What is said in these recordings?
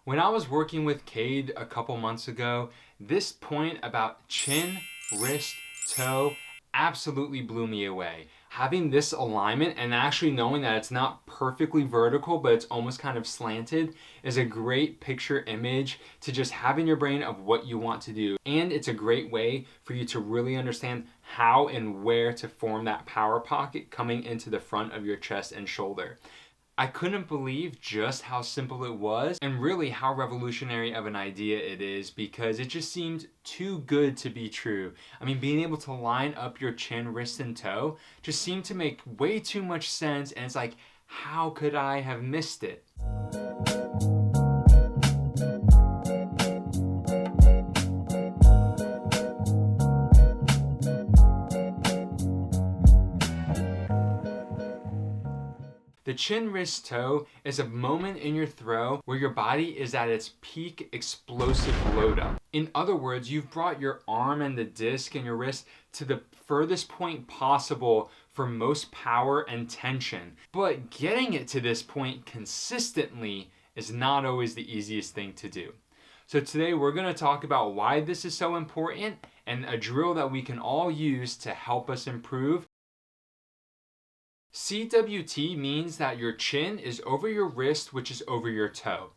When I was working with Kade a couple months ago, this point about chin, wrist, toe absolutely blew me away. Having this alignment and actually knowing that it's not perfectly vertical, but it's almost kind of slanted is a great picture image to just have in your brain of what you want to do. And it's a great way for you to really understand how and where to form that power pocket coming into the front of your chest and shoulder. I couldn't believe just how simple it was and really how revolutionary of an idea it is, because it just seemed too good to be true. I mean, being able to line up your chin, wrist, and toe just seemed to make way too much sense, and it's like, how could I have missed it? The chin, wrist, toe is a moment in your throw where your body is at its peak explosive load up. In other words, you've brought your arm and the disc and your wrist to the furthest point possible for most power and tension. But getting it to this point consistently is not always the easiest thing to do. So today we're going to talk about why this is so important and a drill that we can all use to help us improve. CWT means that your chin is over your wrist, which is over your toe.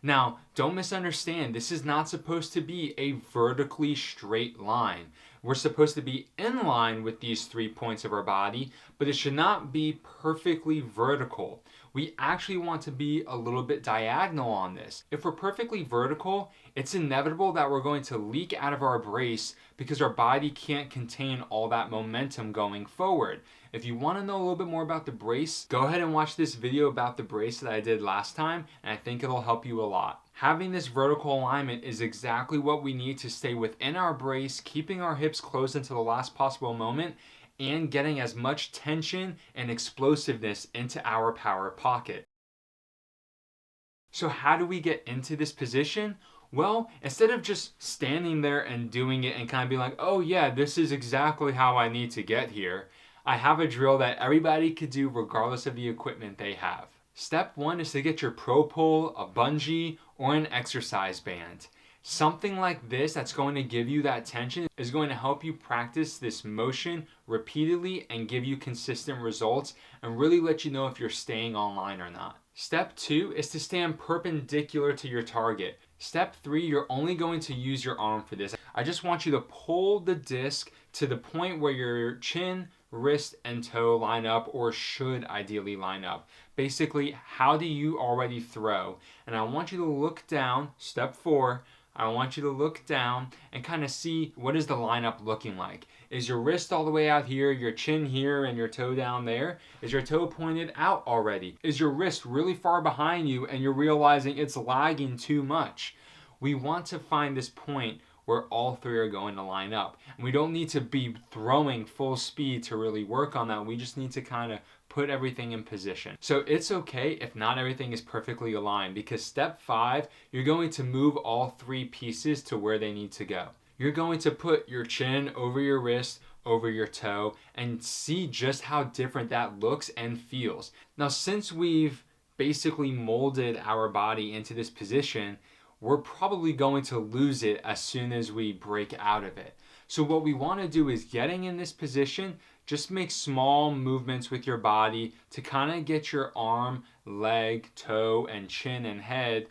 Now, don't misunderstand, this is not supposed to be a vertically straight line. We're supposed to be in line with these 3 points of our body, but it should not be perfectly vertical. We actually want to be a little bit diagonal on this. If we're perfectly vertical, it's inevitable that we're going to leak out of our brace because our body can't contain all that momentum going forward. If you want to know a little bit more about the brace, go ahead and watch this video about the brace that I did last time, and I think it'll help you a lot. Having this vertical alignment is exactly what we need to stay within our brace, keeping our hips closed until the last possible moment, and getting as much tension and explosiveness into our power pocket. So how do we get into this position? Well, instead of just standing there and doing it and kind of being like, oh yeah, this is exactly how I need to get here, I have a drill that everybody could do regardless of the equipment they have. Step 1 is to get your pro pole, a bungee, or an exercise band. Something like this that's going to give you that tension is going to help you practice this motion repeatedly and give you consistent results and really let you know if you're staying online or not. Step 2 is to stand perpendicular to your target. Step 3, you're only going to use your arm for this. I just want you to pull the disc to the point where your chin, wrist, and toe line up, or should ideally line up. Basically, how do you already throw? And I want you to look down. Step 4, I want you to look down and kind of see what is the lineup looking like. Is your wrist all the way out here, your chin here, and your toe down there? Is your toe pointed out already? Is your wrist really far behind you and you're realizing it's lagging too much? We want to find this point where all 3 are going to line up. And we don't need to be throwing full speed to really work on that. We just need to kind of put everything in position. So it's okay if not everything is perfectly aligned, because step 5, you're going to move all 3 pieces to where they need to go. You're going to put your chin over your wrist, over your toe, and see just how different that looks and feels. Now, since we've basically molded our body into this position, we're probably going to lose it as soon as we break out of it. So what we want to do is, getting in this position, just make small movements with your body to kind of get your arm, leg, toe, and chin and head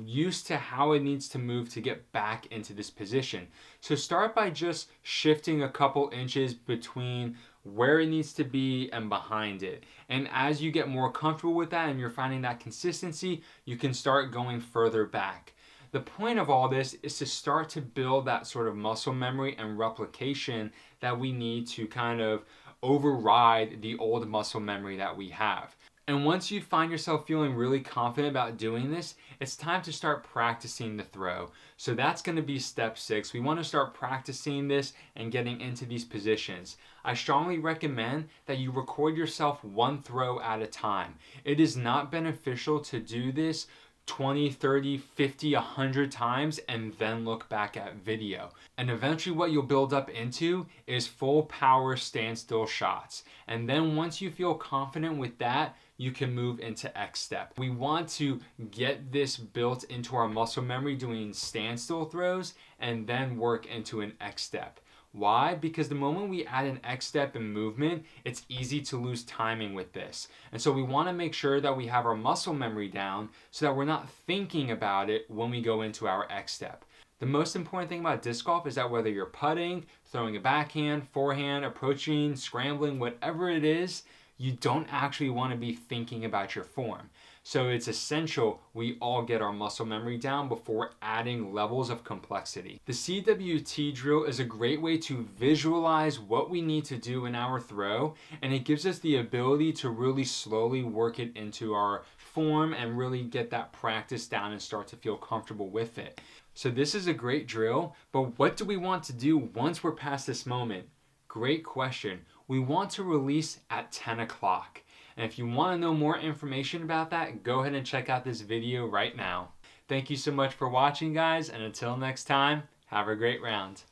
used to how it needs to move to get back into this position. So start by just shifting a couple inches between where it needs to be and behind it. And as you get more comfortable with that and you're finding that consistency, you can start going further back. The point of all this is to start to build that sort of muscle memory and replication that we need to kind of override the old muscle memory that we have. And once you find yourself feeling really confident about doing this, it's time to start practicing the throw. So that's going to be step 6. We want to start practicing this and getting into these positions. I strongly recommend that you record yourself 1 throw at a time. It is not beneficial to do this 20, 30, 50, 100 times and then look back at video. And eventually what you'll build up into is full power standstill shots. And then once you feel confident with that, you can move into X step. We want to get this built into our muscle memory doing standstill throws and then work into an X step. Why? Because the moment we add an X step in movement, it's easy to lose timing with this. And so we want to make sure that we have our muscle memory down so that we're not thinking about it when we go into our X step. The most important thing about disc golf is that whether you're putting, throwing a backhand, forehand, approaching, scrambling, whatever it is, you don't actually want to be thinking about your form. So it's essential we all get our muscle memory down before adding levels of complexity. The CWT drill is a great way to visualize what we need to do in our throw, and it gives us the ability to really slowly work it into our form and really get that practice down and start to feel comfortable with it. So this is a great drill, but what do we want to do once we're past this moment? Great question. We want to release at 10 o'clock. And if you want to know more information about that, go ahead and check out this video right now. Thank you so much for watching, guys, and until next time, have a great round.